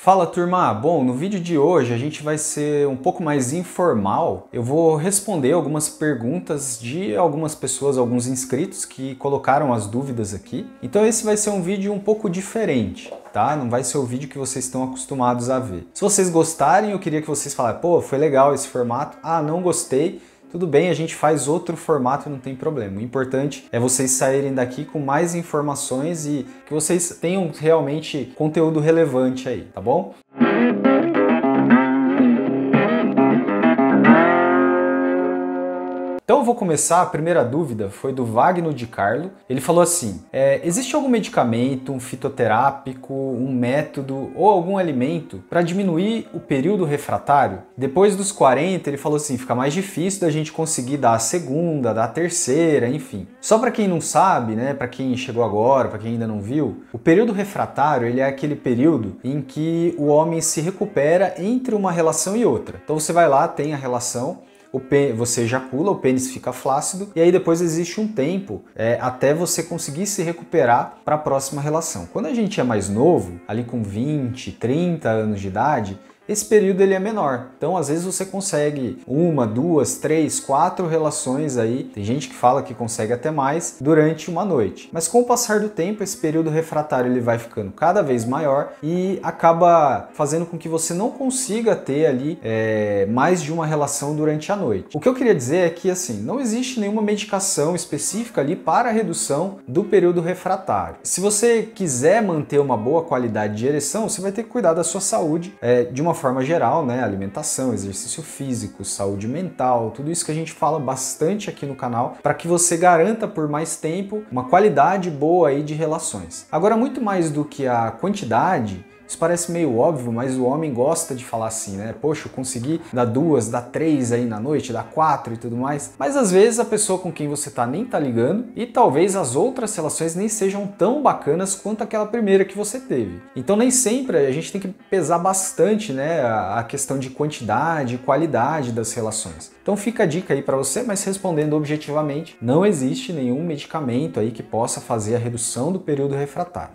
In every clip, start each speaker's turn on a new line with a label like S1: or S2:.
S1: Fala turma, bom, no vídeo de hoje a gente vai ser um pouco mais informal. Eu vou responder algumas perguntas de algumas pessoas, alguns inscritos que colocaram as dúvidas aqui. Então esse vai ser um vídeo um pouco diferente, tá? Não vai ser o vídeo que vocês estão acostumados a ver. Se vocês gostarem, eu queria que vocês falassem, pô, foi legal esse formato. Ah, não gostei. Tudo bem, a gente faz outro formato, não tem problema. O importante é vocês saírem daqui com mais informações e que vocês tenham realmente conteúdo relevante aí, tá bom? Então eu vou começar, a primeira dúvida foi do Wagner de Carlo. Ele falou assim, existe algum medicamento, um fitoterápico, um método ou algum alimento para diminuir o período refratário? Depois dos 40, ele falou assim, fica mais difícil da gente conseguir dar a segunda, dar a terceira, enfim. Só para quem não sabe, né, para quem chegou agora, para quem ainda não viu, o período refratário ele é aquele período em que o homem se recupera entre uma relação e outra. Então você vai lá, tem a relação, você ejacula, o pênis fica flácido e aí depois existe um tempo até você conseguir se recuperar para a próxima relação. Quando a gente é mais novo, ali com 20, 30 anos de idade, esse período ele é menor. Então, às vezes você consegue uma, duas, três, quatro relações aí. Tem gente que fala que consegue até mais durante uma noite. Mas com o passar do tempo, esse período refratário ele vai ficando cada vez maior e acaba fazendo com que você não consiga ter ali mais de uma relação durante a noite. O que eu queria dizer é que assim, não existe nenhuma medicação específica ali para a redução do período refratário. Se você quiser manter uma boa qualidade de ereção, você vai ter que cuidar da sua saúde de uma forma geral, né? Alimentação, exercício físico, saúde mental, tudo isso que a gente fala bastante aqui no canal para que você garanta por mais tempo uma qualidade boa aí de relações. Agora, muito mais do que a quantidade, isso parece meio óbvio, mas o homem gosta de falar assim, né? Poxa, eu consegui dar 2, dar 3 aí na noite, dar 4 e tudo mais. Mas às vezes a pessoa com quem você tá nem tá ligando e talvez as outras relações nem sejam tão bacanas quanto aquela primeira que você teve. Então nem sempre a gente tem que pesar bastante, né, a questão de quantidade e qualidade das relações. Então fica a dica aí para você, mas respondendo objetivamente, não existe nenhum medicamento aí que possa fazer a redução do período refratário.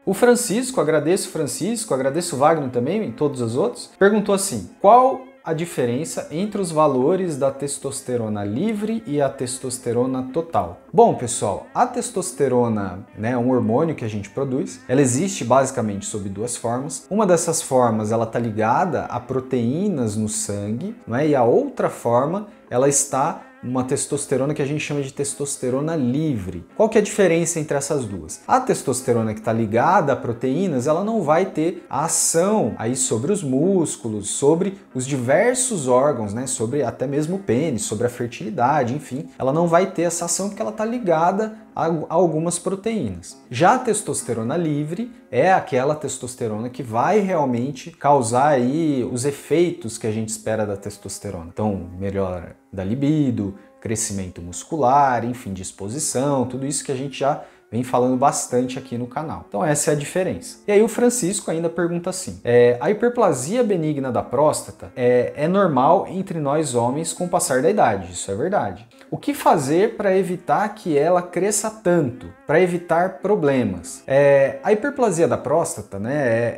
S1: O Francisco, agradeço o Wagner também e todos os outros, perguntou assim, qual a diferença entre os valores da testosterona livre e a testosterona total? Bom, pessoal, a testosterona, né, é um hormônio que a gente produz, ela existe basicamente sob duas formas. Uma dessas formas, ela está ligada a proteínas no sangue, né, e a outra forma, ela está uma testosterona que a gente chama de testosterona livre. Qual que é a diferença entre essas duas? A testosterona que está ligada a proteínas, ela não vai ter a ação aí sobre os músculos, sobre os diversos órgãos, né? Sobre até mesmo o pênis, sobre a fertilidade, enfim. Ela não vai ter essa ação porque ela está ligada a algumas proteínas. Já a testosterona livre é aquela testosterona que vai realmente causar aí os efeitos que a gente espera da testosterona. Então, melhora da libido, crescimento muscular, enfim, disposição, tudo isso que a gente já vem falando bastante aqui no canal. Então essa é a diferença. E aí o Francisco ainda pergunta assim, a hiperplasia benigna da próstata é normal entre nós homens com o passar da idade, isso é verdade. O que fazer para evitar que ela cresça tanto, para evitar problemas? A hiperplasia da próstata, né,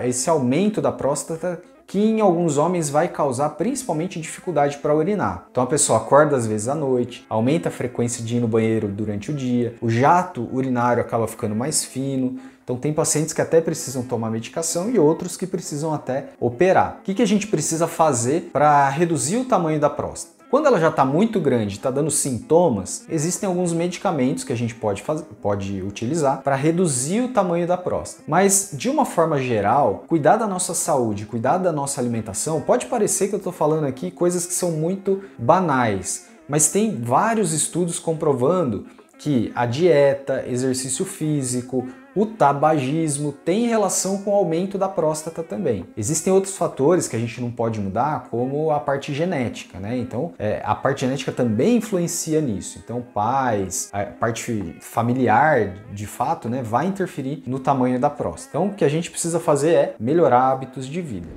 S1: esse aumento da próstata que em alguns homens vai causar principalmente dificuldade para urinar. Então a pessoa acorda às vezes à noite, aumenta a frequência de ir no banheiro durante o dia, o jato urinário acaba ficando mais fino. Então tem pacientes que até precisam tomar medicação e outros que precisam até operar. O que a gente precisa fazer para reduzir o tamanho da próstata? Quando ela já está muito grande, está dando sintomas, existem alguns medicamentos que a gente pode utilizar para reduzir o tamanho da próstata. Mas, de uma forma geral, cuidar da nossa saúde, cuidar da nossa alimentação, pode parecer que eu estou falando aqui coisas que são muito banais, mas tem vários estudos comprovando que a dieta, exercício físico, o tabagismo tem relação com o aumento da próstata também. Existem outros fatores que a gente não pode mudar, como a parte genética, né? Então, a parte genética também influencia nisso. Então, pais, a parte familiar, de fato, né, vai interferir no tamanho da próstata. Então, o que a gente precisa fazer é melhorar hábitos de vida.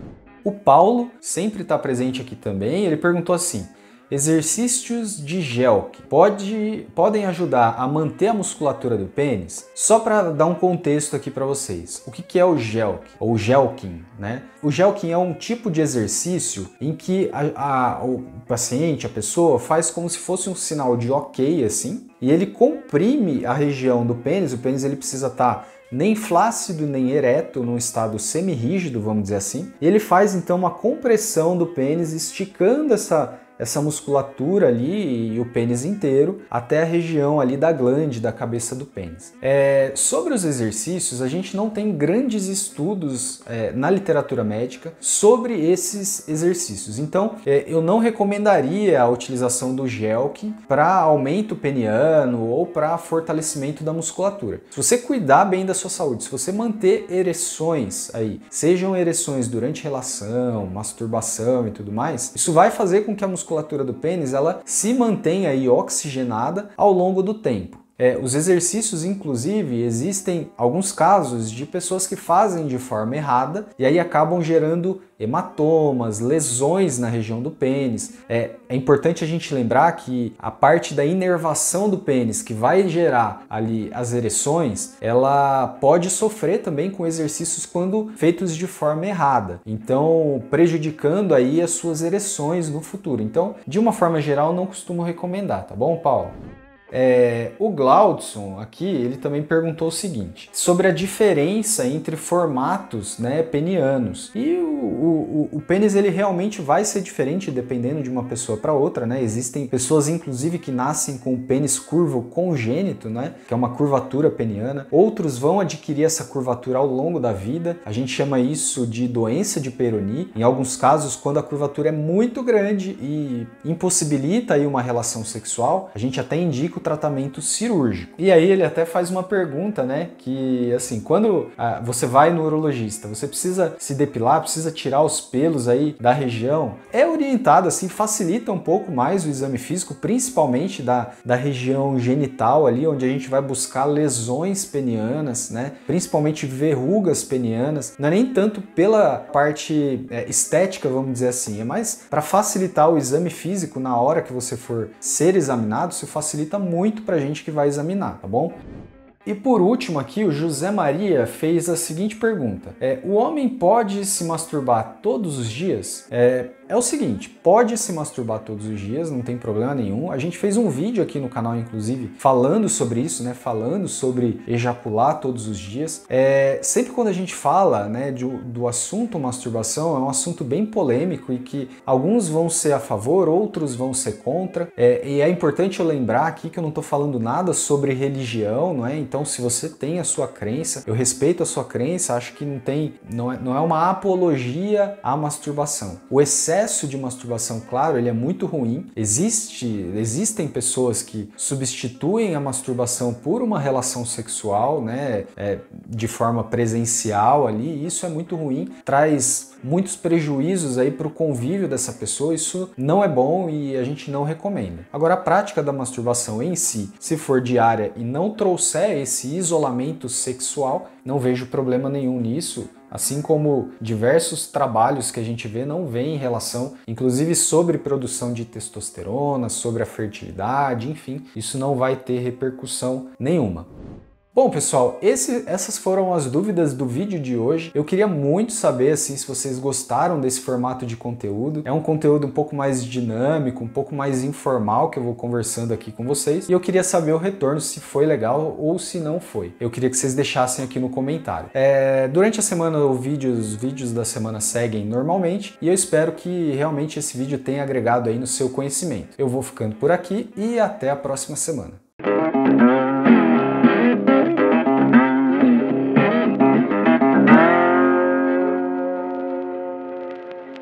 S1: O Paulo sempre está presente aqui também. Ele perguntou assim, exercícios de Jelk podem ajudar a manter a musculatura do pênis? Só para dar um contexto aqui para vocês. O que é o Jelk? Ou Jelking, né? O Jelking é um tipo de exercício em que o paciente, a pessoa, faz como se fosse um sinal de ok, assim, e ele comprime a região do pênis. O pênis ele precisa estar nem flácido nem ereto, num estado semi-rígido, vamos dizer assim. E ele faz então uma compressão do pênis, esticando essa musculatura ali e o pênis inteiro até a região ali da glande, da cabeça do pênis. Sobre os exercícios, a gente não tem grandes estudos na literatura médica sobre esses exercícios. Então, eu não recomendaria a utilização do Jelking para aumento peniano ou para fortalecimento da musculatura. Se você cuidar bem da sua saúde, se você manter ereções aí, sejam ereções durante relação, masturbação e tudo mais, isso vai fazer com que a musculatura do pênis ela se mantenha aí oxigenada ao longo do tempo. Os exercícios, inclusive, existem alguns casos de pessoas que fazem de forma errada e aí acabam gerando hematomas, lesões na região do pênis. É importante a gente lembrar que a parte da inervação do pênis que vai gerar ali as ereções, ela pode sofrer também com exercícios quando feitos de forma errada, então prejudicando aí as suas ereções no futuro. Então, de uma forma geral, não costumo recomendar, tá bom, Paulo? O Glaudson aqui, ele também perguntou o seguinte, sobre a diferença entre formatos, né, penianos. E o pênis ele realmente vai ser diferente dependendo de uma pessoa para outra, né? Existem pessoas inclusive que nascem com o pênis curvo congênito, né, que é uma curvatura peniana. Outros vão adquirir essa curvatura ao longo da vida. A gente chama isso de doença de Peyronie. Em alguns casos, quando a curvatura é muito grande e impossibilita aí uma relação sexual, a gente até indica o tratamento cirúrgico. E aí ele até faz uma pergunta, né, que assim, quando você vai no urologista, você precisa se depilar, precisa tirar os pelos aí da região, é orientado assim, facilita um pouco mais o exame físico, principalmente da região genital ali, onde a gente vai buscar lesões penianas, né, principalmente verrugas penianas. Não é nem tanto pela parte estética, vamos dizer assim, é mais para facilitar o exame físico na hora que você for ser examinado. Isso facilita muito pra gente que vai examinar, tá bom? E por último aqui, o José Maria fez a seguinte pergunta. O homem pode se masturbar todos os dias? É o seguinte, pode se masturbar todos os dias, não tem problema nenhum. A gente fez um vídeo aqui no canal, inclusive, falando sobre isso, né? Falando sobre ejacular todos os dias. Sempre quando a gente fala, né, do assunto masturbação, é um assunto bem polêmico e que alguns vão ser a favor, outros vão ser contra. E é importante eu lembrar aqui que eu não estou falando nada sobre religião, não é? Então, se você tem a sua crença, eu respeito a sua crença, acho que não é uma apologia à masturbação. O excesso de masturbação, claro, ele é muito ruim. Existem pessoas que substituem a masturbação por uma relação sexual, né, de forma presencial ali, e isso é muito ruim, traz muitos prejuízos aí para o convívio dessa pessoa. Isso não é bom e a gente não recomenda. Agora, a prática da masturbação em si, se for diária e não trouxer esse isolamento sexual, não vejo problema nenhum nisso. Assim como diversos trabalhos que a gente vê não vê em relação, inclusive sobre produção de testosterona, sobre a fertilidade, enfim, isso não vai ter repercussão nenhuma. Bom, pessoal, essas foram as dúvidas do vídeo de hoje. Eu queria muito saber assim, se vocês gostaram desse formato de conteúdo. É um conteúdo um pouco mais dinâmico, um pouco mais informal que eu vou conversando aqui com vocês. E eu queria saber o retorno, se foi legal ou se não foi. Eu queria que vocês deixassem aqui no comentário. Durante a semana os vídeos da semana seguem normalmente e eu espero que realmente esse vídeo tenha agregado aí no seu conhecimento. Eu vou ficando por aqui e até a próxima semana.